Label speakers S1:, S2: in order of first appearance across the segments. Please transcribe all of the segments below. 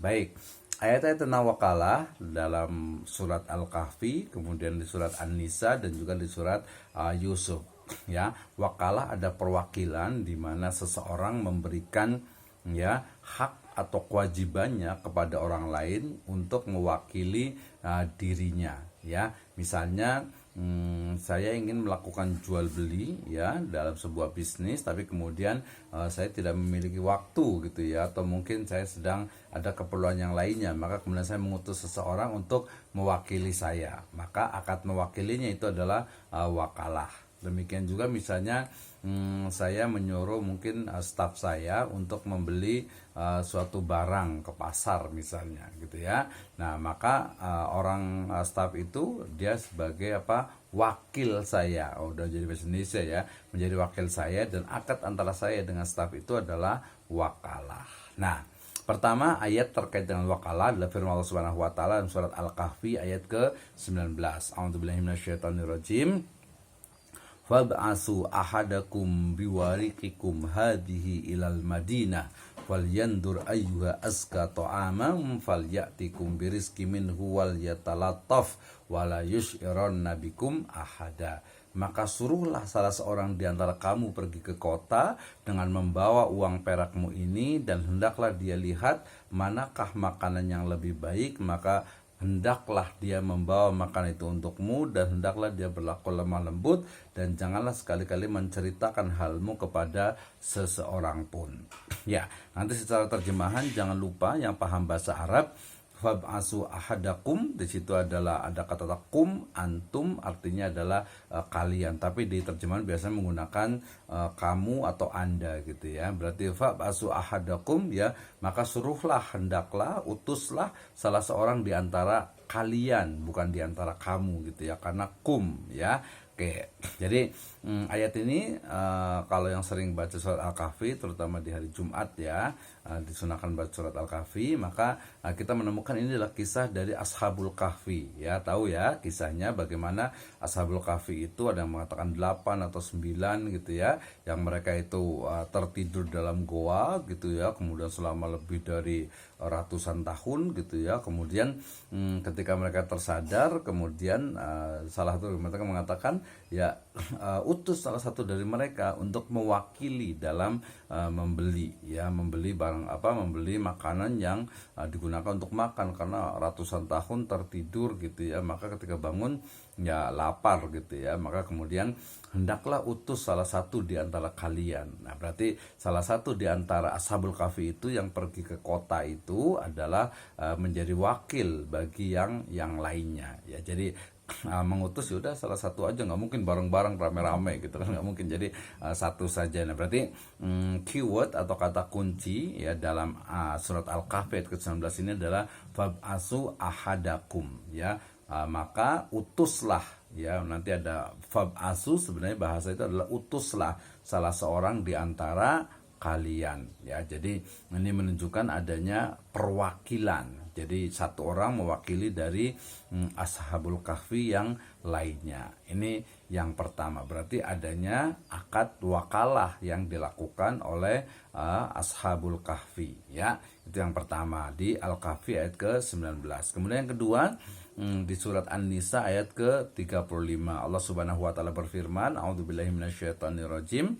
S1: Baik, ayat-ayat tentang wakalah dalam surat Al-Kahfi, kemudian di surat An-Nisa dan juga di surat Yusuf. Ya, wakalah ada perwakilan di mana seseorang memberikan ya hak atau kewajibannya kepada orang lain untuk mewakili dirinya. Ya, misalnya saya ingin melakukan jual beli ya dalam sebuah bisnis, tapi kemudian saya tidak memiliki waktu gitu ya, atau mungkin saya sedang ada keperluan yang lainnya, maka kemudian saya mengutus seseorang untuk mewakili saya, maka akad mewakilinya itu adalah wakalah. Demikian juga misalnya saya menyuruh mungkin staf saya untuk membeli suatu barang ke pasar misalnya gitu ya. Nah, maka orang staf itu dia sebagai apa? Wakil saya. Oh, udah jadi bahasa Indonesia ya. Menjadi wakil saya, dan akad antara saya dengan staf itu adalah wakalah. Nah, pertama ayat terkait dengan wakalah adalah firman Allah Subhanahu wa taala dalam surat Al-Kahfi ayat ke-19. A'udzubillahi minasyaitonirrajim. Fab'asu ahadakum biwariqikum hadhihi ilal madinah falyandur ayyuha azka ta'amam falyatikum birizqi minhu wal yatalattaf wala yusy'iranna bikum ahada. Maka suruhlah salah seorang di antara kamu pergi ke kota dengan membawa uang perakmu ini, dan hendaklah dia lihat manakah makanan yang lebih baik, maka hendaklah dia membawa makanan itu untukmu, dan hendaklah dia berlaku lemah lembut, dan janganlah sekali-kali menceritakan halmu kepada seseorang pun. Ya, nanti secara terjemahan jangan lupa yang paham bahasa Arab, fab'asu ahadakum, di situ adalah ada kata kum, antum, artinya adalah kalian, tapi di terjemahan biasanya menggunakan kamu atau anda gitu ya. Berarti fab'asu ahadakum ya, maka suruhlah, hendaklah, utuslah salah seorang di antara kalian, bukan di antara kamu gitu ya, karena kum ya. Oke, jadi ayat ini kalau yang sering baca surat Al-Kahfi, terutama di hari Jumat ya, disunahkan baca surat Al-Kahfi, maka kita menemukan ini adalah kisah dari Ashabul Kahfi ya. Tahu ya kisahnya bagaimana Ashabul Kahfi itu, ada yang mengatakan 8 atau 9 gitu ya, yang mereka itu tertidur dalam goa gitu ya, kemudian selama lebih dari ratusan tahun gitu ya. Kemudian ketika mereka tersadar, kemudian salah satu mereka mengatakan ya, utus salah satu dari mereka untuk mewakili dalam membeli barang membeli makanan yang digunakan untuk makan, karena ratusan tahun tertidur gitu ya, maka ketika bangun ya lapar gitu ya, maka kemudian hendaklah utus salah satu di antara kalian. Nah, berarti salah satu di antara Ashabul Kahfi itu yang pergi ke kota itu adalah menjadi wakil bagi yang lainnya ya. Jadi mengutus yaudah salah satu aja, nggak mungkin bareng-bareng rame-rame gitu kan, nggak mungkin. Jadi satu saja. Nah, berarti keyword atau kata kunci ya dalam surat Al-Kahfi ayat ke-19 ini adalah fab'asu ahadakum ya. Maka utuslah ya, nanti ada fab'asu, sebenarnya bahasa itu adalah utuslah salah seorang di antara kalian ya. Jadi ini menunjukkan adanya perwakilan. Jadi satu orang mewakili dari Ashabul Kahfi yang lainnya. Ini yang pertama, berarti adanya akad wakalah yang dilakukan oleh Ashabul Kahfi ya. Itu yang pertama di Al-Kahfi ayat ke-19. Kemudian yang kedua, di surat An-Nisa ayat ke-35 Allah Subhanahu wa taala berfirman, a'udzubillahi minasyaitonirrajim,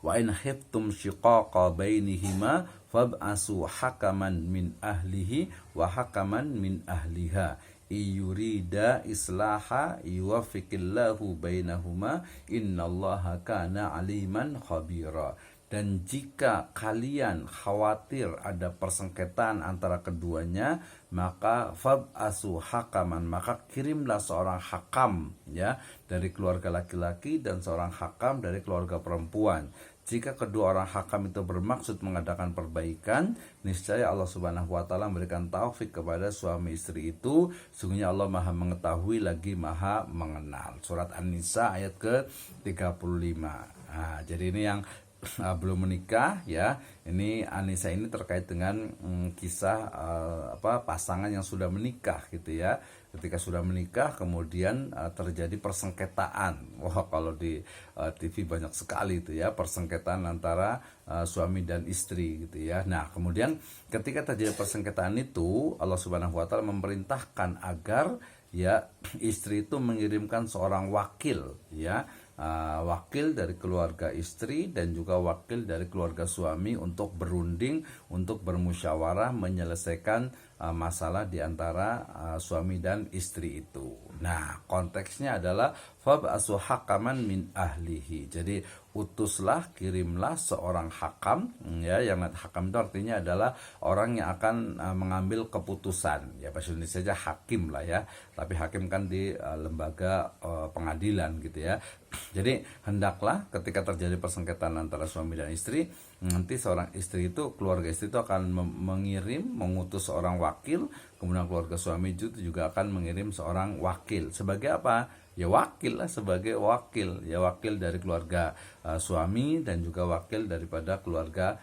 S1: wa in khiftum shiqaqa bainihima fab'asu hakaman min ahlihi wa hakaman min ahliha iyurida islaha yuwaffiqillahu bainahuma innallaha kana aliman khabira. Dan jika kalian khawatir ada persengketaan antara keduanya, maka fab'asu hakaman, maka kirimlah seorang hakam ya dari keluarga laki-laki dan seorang hakam dari keluarga perempuan. Jika kedua orang hakam itu bermaksud mengadakan perbaikan, niscaya Allah Subhanahu wa taala memberikan taufik kepada suami istri itu. Sungguhnya Allah Maha mengetahui lagi Maha mengenal. Surat An-Nisa ayat ke-35. Nah, jadi ini yang belum menikah ya. Ini Anisa ini terkait dengan kisah pasangan yang sudah menikah gitu ya. Ketika sudah menikah kemudian terjadi persengketaan. Wah, kalau di TV banyak sekali itu ya, persengketaan antara suami dan istri gitu ya. Nah, kemudian ketika terjadi persengketaan itu, Allah Subhanahu wa taala memerintahkan agar ya istri itu mengirimkan seorang wakil ya, wakil dari keluarga istri dan juga wakil dari keluarga suami untuk berunding, untuk bermusyawarah menyelesaikan masalah di antara suami dan istri itu. Nah, konteksnya adalah fab'asu hakaman min ahlihi. Jadi utuslah, kirimlah seorang hakam ya, yang hakam itu artinya adalah orang yang akan mengambil keputusan. Ya bahasa Indonesia saja hakim lah ya. Tapi hakim kan di lembaga pengadilan gitu ya. Jadi hendaklah ketika terjadi persengketaan antara suami dan istri, nanti seorang istri itu, keluarga istri itu akan mengutus seorang wakil, kemudian keluarga suami itu juga akan mengirim seorang wakil. Sebagai apa? Ya wakil lah, sebagai wakil. Ya wakil dari keluarga suami dan juga wakil daripada keluarga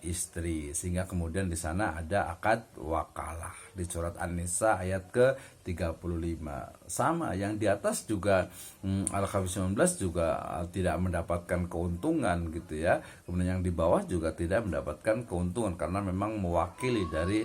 S1: istri. Sehingga kemudian di sana ada akad wakalah di surat An-Nisa ayat ke-35. Sama yang di atas juga Al-Kahfi 19 juga tidak mendapatkan keuntungan gitu ya. Kemudian yang di bawah juga tidak mendapatkan keuntungan karena memang mewakili dari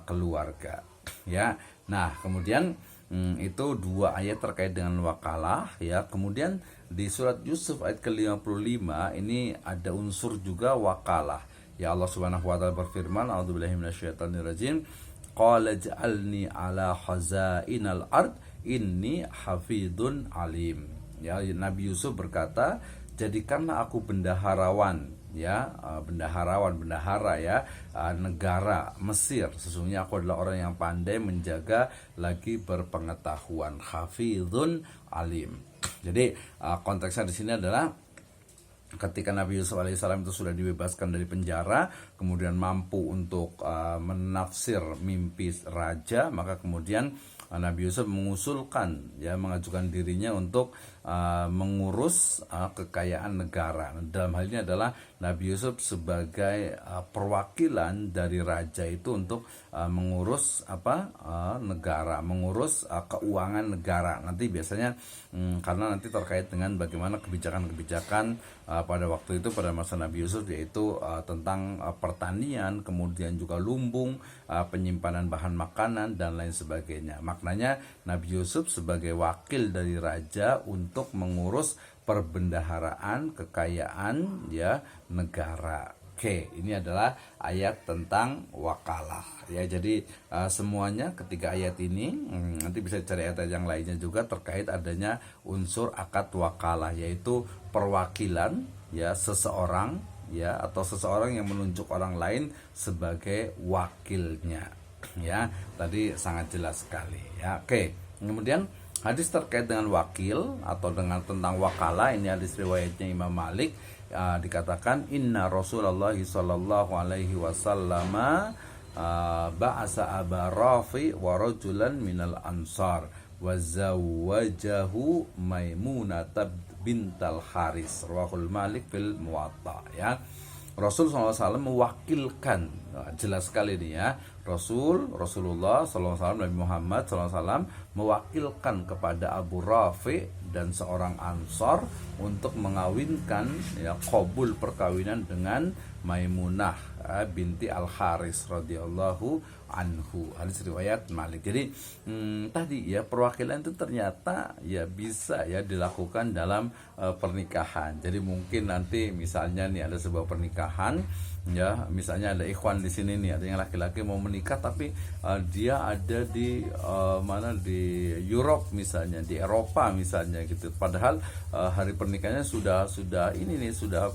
S1: keluarga ya. Nah, kemudian itu dua ayat terkait dengan wakalah ya. Kemudian di surat Yusuf ayat ke-55 ini ada unsur juga wakalah. Ya, Allah Subhanahu wa taala berfirman, a'udzubillahi minasyaitonirrajim, qala ja'alni ala khazainal ard inni hafidun alim. Ya, Nabi Yusuf berkata, jadikanlah aku bendaharawan ya, bendahara ya, negara Mesir. Sesungguhnya aku adalah orang yang pandai menjaga lagi berpengetahuan, hafizun alim. Jadi konteksnya di sini adalah ketika Nabi Yusuf alaihissalam itu sudah dibebaskan dari penjara, kemudian mampu untuk menafsir mimpi raja, maka kemudian Nabi Yusuf mengusulkan ya, mengajukan dirinya untuk mengurus kekayaan negara. Dalam hal ini adalah Nabi Yusuf sebagai perwakilan dari raja itu untuk mengurus negara, mengurus keuangan negara. Nanti biasanya karena nanti terkait dengan bagaimana kebijakan-kebijakan pada waktu itu, pada masa Nabi Yusuf, yaitu tentang pertanian, kemudian juga lumbung, penyimpanan bahan makanan dan lain sebagainya. Maknanya Nabi Yusuf sebagai wakil dari raja untuk mengurus perbendaharaan kekayaan ya negara. Oke, ini adalah ayat tentang wakalah ya. Jadi semuanya ketika ayat ini nanti bisa cari ayat yang lainnya juga terkait adanya unsur akad wakalah, yaitu perwakilan ya seseorang ya, atau seseorang yang menunjuk orang lain sebagai wakilnya ya. Tadi sangat jelas sekali ya. Oke, kemudian hadis terkait dengan wakil atau dengan tentang wakalah, ini hadis riwayatnya Imam Malik. Dikatakan inna Rasulullah sallallahu alaihi wasallam ba'asa Aba Rafi wa rajulan minal ansar wa zawwajahu Maimunah bintal Haris, rawahul Malik fil Muwatta ya. Rasul SAW mewakilkan, jelas sekali ini ya, Rasulullah SAW, Nabi Muhammad SAW mewakilkan kepada Abu Rafi dan seorang Ansor untuk mengawinkan ya, qabul perkawinan dengan Maimunah binti Al-Haris radhiyallahu anhu. Hadis riwayat Malik. Jadi tadi ya, perwakilan itu ternyata ya bisa ya dilakukan dalam pernikahan. Jadi mungkin nanti misalnya nih ada sebuah pernikahan ya, misalnya ada ikhwan di sini nih, ada yang laki-laki mau menikah tapi dia ada di mana, di Europe misalnya, di Eropa misalnya gitu. Padahal hari pernikahannya sudah ini nih, sudah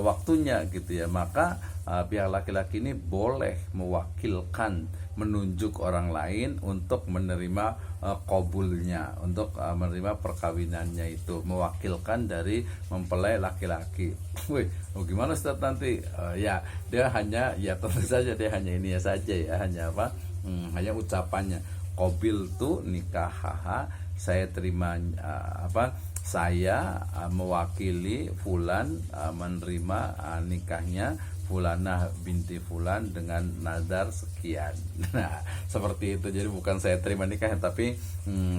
S1: waktunya gitu ya. Maka pihak laki-laki ini boleh mewakilkan, menunjuk orang lain untuk menerima qabulnya, untuk menerima perkawinannya itu, mewakilkan dari mempelai laki-laki. Wih, gimana Ustaz nanti? Ya, dia hanya ya tentu saja dia hanya ini ya saja ya, hanya hanya ucapannya. Qabil tu nikah, saya terima saya mewakili fulan menerima nikahnya Fulanah binti Fulan dengan nadar sekian. Nah, seperti itu. Jadi bukan saya terima nikahnya, tapi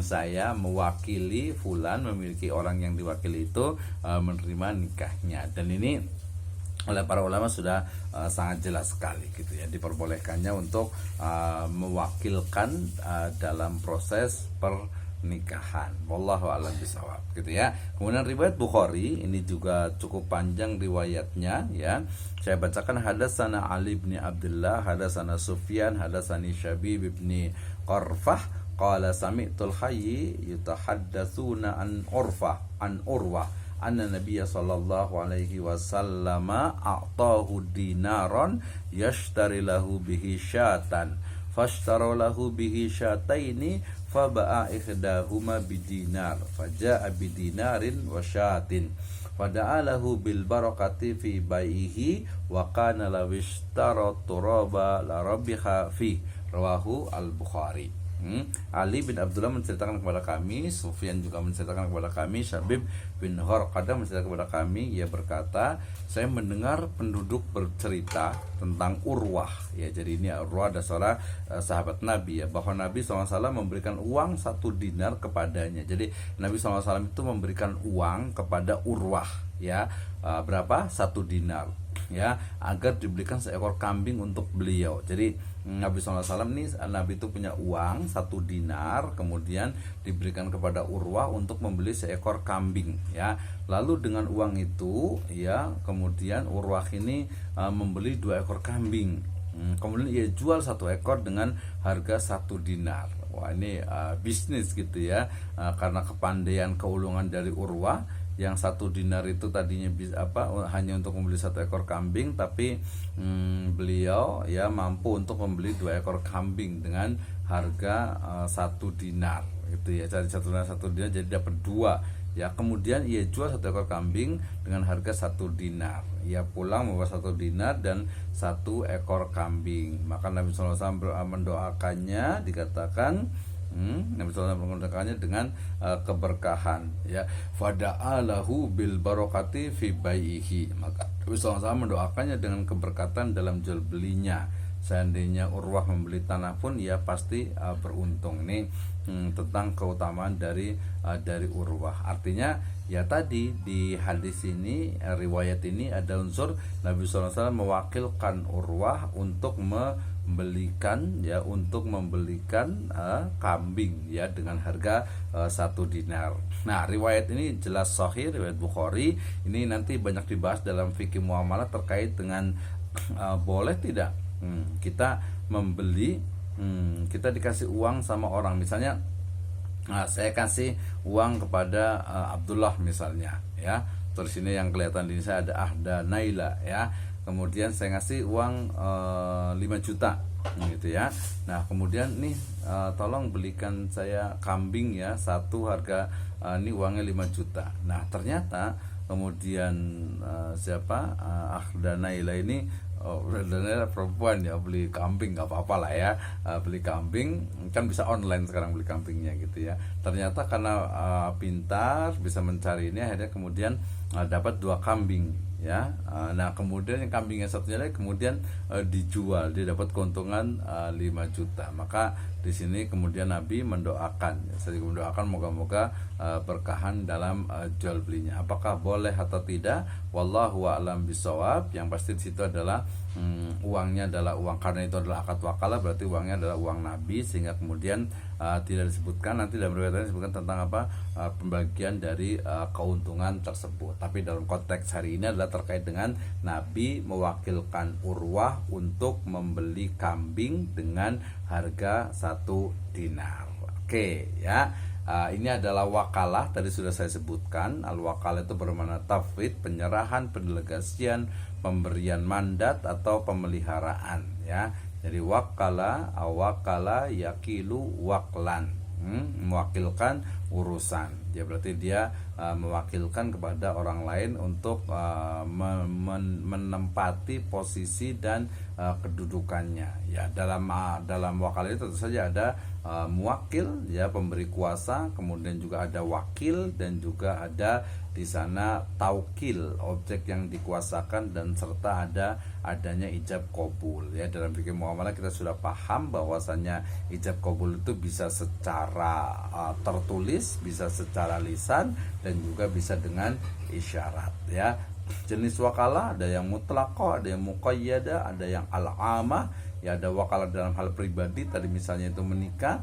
S1: saya mewakili Fulan, memiliki orang yang diwakili itu menerima nikahnya. Dan ini oleh para ulama sudah sangat jelas sekali gitu ya, diperbolehkannya untuk mewakilkan dalam proses pernikahan. Wallahu a'lam bishawab gitu ya. Kemudian riwayat Bukhari ini juga cukup panjang riwayatnya ya. Saya bacakan: hadatsana Ali bin Abdullah, hadatsana Sufyan, hadatsani Syabib bin Qarfah qala sami'tul hayy yutahaddatsuna an Urwah anna Nabiy sallallahu alaihi wasallam a'tahu dinaran yashtari lahu bihi syatan fashtara lahu bihi syataini faba'a ikhdahuma bidinar faja'a bidinarin wa syatin fada'alahu bil barakati fi baihi wa kana lawishtara turaba la rabiha fi rawahu al-Bukhari. Ali bin Abdullah menceritakan kepada kami, Sufyan juga menceritakan kepada kami, Syabib bin Harqadah menceritakan kepada kami, ia berkata, saya mendengar penduduk bercerita tentang Urwah ya. Jadi ini Urwah adalah seorang sahabat Nabi ya, bahwa Nabi SAW memberikan uang 1 dinar kepadanya. Jadi Nabi SAW itu memberikan uang kepada Urwah ya, berapa? 1 dinar ya, agar dibelikan seekor kambing untuk beliau. Jadi Nabi SAW ini, Nabi itu punya uang 1 dinar, kemudian diberikan kepada Urwah untuk membeli seekor kambing ya. Lalu dengan uang itu ya, kemudian Urwah ini membeli 2 ekor kambing. Kemudian ia jual 1 ekor dengan harga 1 dinar. Wah, ini bisnis gitu ya, karena kepandaian keulungan dari Urwah. Yang 1 dinar itu tadinya hanya untuk membeli 1 ekor kambing, tapi beliau ya mampu untuk membeli 2 ekor kambing dengan harga 1 dinar gitu ya. Jadi 1 dinar jadi dapat 2 ya. Kemudian ia jual 1 ekor kambing dengan harga 1 dinar. Ia pulang membawa 1 dinar dan 1 ekor kambing. Maka Nabi SAW mendoakannya, dikatakan Nabi SAW menggunakannya dengan keberkahan ya. Fada'alahu bil barakati fi baihi. Maka Nabi SAW mendoakannya dengan keberkatan dalam jual belinya. Seandainya Urwah membeli tanah pun ia pasti beruntung. Ini tentang keutamaan dari Urwah. Artinya ya tadi di hadis ini, riwayat ini ada unsur Nabi SAW mewakilkan Urwah untuk membelikan kambing ya dengan harga 1 dinar. Nah, riwayat ini jelas sahih, riwayat Bukhari. Ini nanti banyak dibahas dalam fikih muamalah terkait dengan boleh tidak kita membeli, kita dikasih uang sama orang, misalnya saya kasih uang kepada Abdullah misalnya ya. Terus ini yang kelihatan di saya ada Ahda Naila ya. Kemudian saya ngasih uang 5 juta gitu ya. Nah, kemudian nih tolong belikan saya kambing ya, 1 harga ini uangnya 5 juta. Nah, ternyata kemudian Ahda Naila ini dan perempuan ya, beli kambing nggak apa-apa lah ya, beli kambing kan bisa online sekarang beli kambingnya gitu ya. Ternyata karena pintar bisa mencari ini, akhirnya kemudian dapat 2 kambing ya. Nah, kemudian yang kambingnya satunya lagi kemudian dijual, dia dapat keuntungan 5 juta. Maka di sini kemudian Nabi mendoakan, saya mendoakan moga-moga berkahan dalam jual belinya. Apakah boleh atau tidak? Wallahu a'lam bishawab. Yang pasti di situ adalah uangnya adalah uang, karena itu adalah akad wakalah, berarti uangnya adalah uang Nabi, sehingga kemudian tidak disebutkan, nanti dalam riwayatnya disebutkan tentang pembagian dari keuntungan tersebut. Tapi dalam konteks hari ini adalah terkait dengan Nabi mewakilkan Urwah untuk membeli kambing dengan harga 1 dinar. Oke ya. Ini adalah wakalah, tadi sudah saya sebutkan. Al-wakalah itu bermakna tafwid, penyerahan, pendelegasian, pemberian mandat atau pemeliharaan ya. Jadi wakala, awakala, yakilu, waklan, mewakilkan urusan. Ya berarti dia mewakilkan kepada orang lain untuk menempati posisi dan kedudukannya. Ya dalam wakalah itu tentu saja ada muwakil, ya pemberi kuasa, kemudian juga ada wakil, dan juga ada di sana taukil, objek yang dikuasakan, dan serta adanya ijab kabul. Ya dalam fikih muamalah kita sudah paham bahwasanya ijab kabul itu bisa secara tertulis, bisa secara lisan, dan juga bisa dengan isyarat. Ya jenis wakalah ada yang mutlaqah, ada yang muqayyadah, ada yang al-amah. Ya ada wakalah dalam hal pribadi, tadi misalnya itu menikah,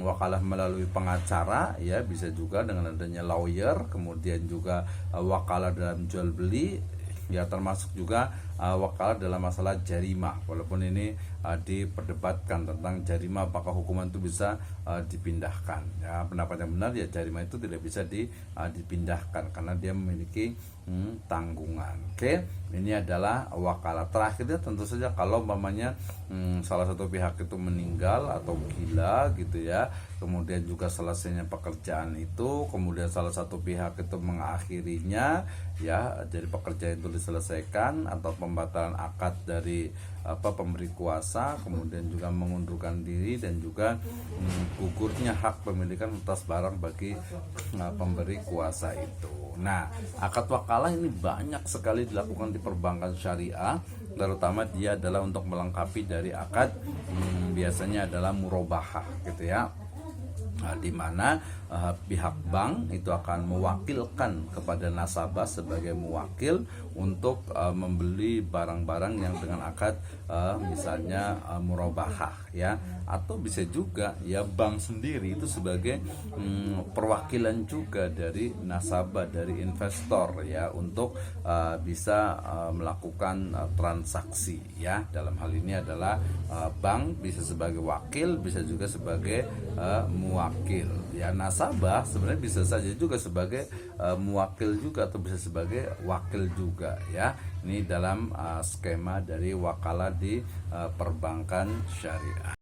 S1: wakalah melalui pengacara, ya bisa juga dengan adanya lawyer. Kemudian juga wakalah dalam jual beli, ya termasuk juga wakalah dalam masalah jarimah, walaupun ini diperdebatkan tentang jarimah apakah hukuman itu bisa dipindahkan. Ya pendapat yang benar ya jarimah itu tidak bisa dipindahkan karena dia memiliki tanggungan. Oke, ini adalah wakalah. Terakhirnya tentu saja kalau umpamanya salah satu pihak itu meninggal atau gila gitu ya, kemudian juga selesainya pekerjaan itu, kemudian salah satu pihak itu mengakhirinya, ya jadi pekerjaan itu diselesaikan, atau pembatalan akad dari pemberi kuasa, kemudian juga mengundurkan diri, dan juga gugurnya hak pemilikan atas barang bagi pemberi kuasa itu. Nah, akad wakalah ini banyak sekali dilakukan di perbankan syariah, terutama dia adalah untuk melengkapi dari akad biasanya adalah murabahah gitu ya. Di mana pihak bank itu akan mewakilkan kepada nasabah sebagai mewakil untuk membeli barang-barang yang dengan akad misalnya murabahah, ya, atau bisa juga ya bank sendiri itu sebagai perwakilan juga dari nasabah, dari investor, ya, untuk bisa melakukan transaksi, ya. Dalam hal ini adalah bank bisa sebagai wakil, bisa juga sebagai muwakil, ya. Nasabah sebenarnya bisa saja juga sebagai muwakil juga, atau bisa sebagai wakil juga, ya. Ini dalam skema dari wakalah di perbankan syariah.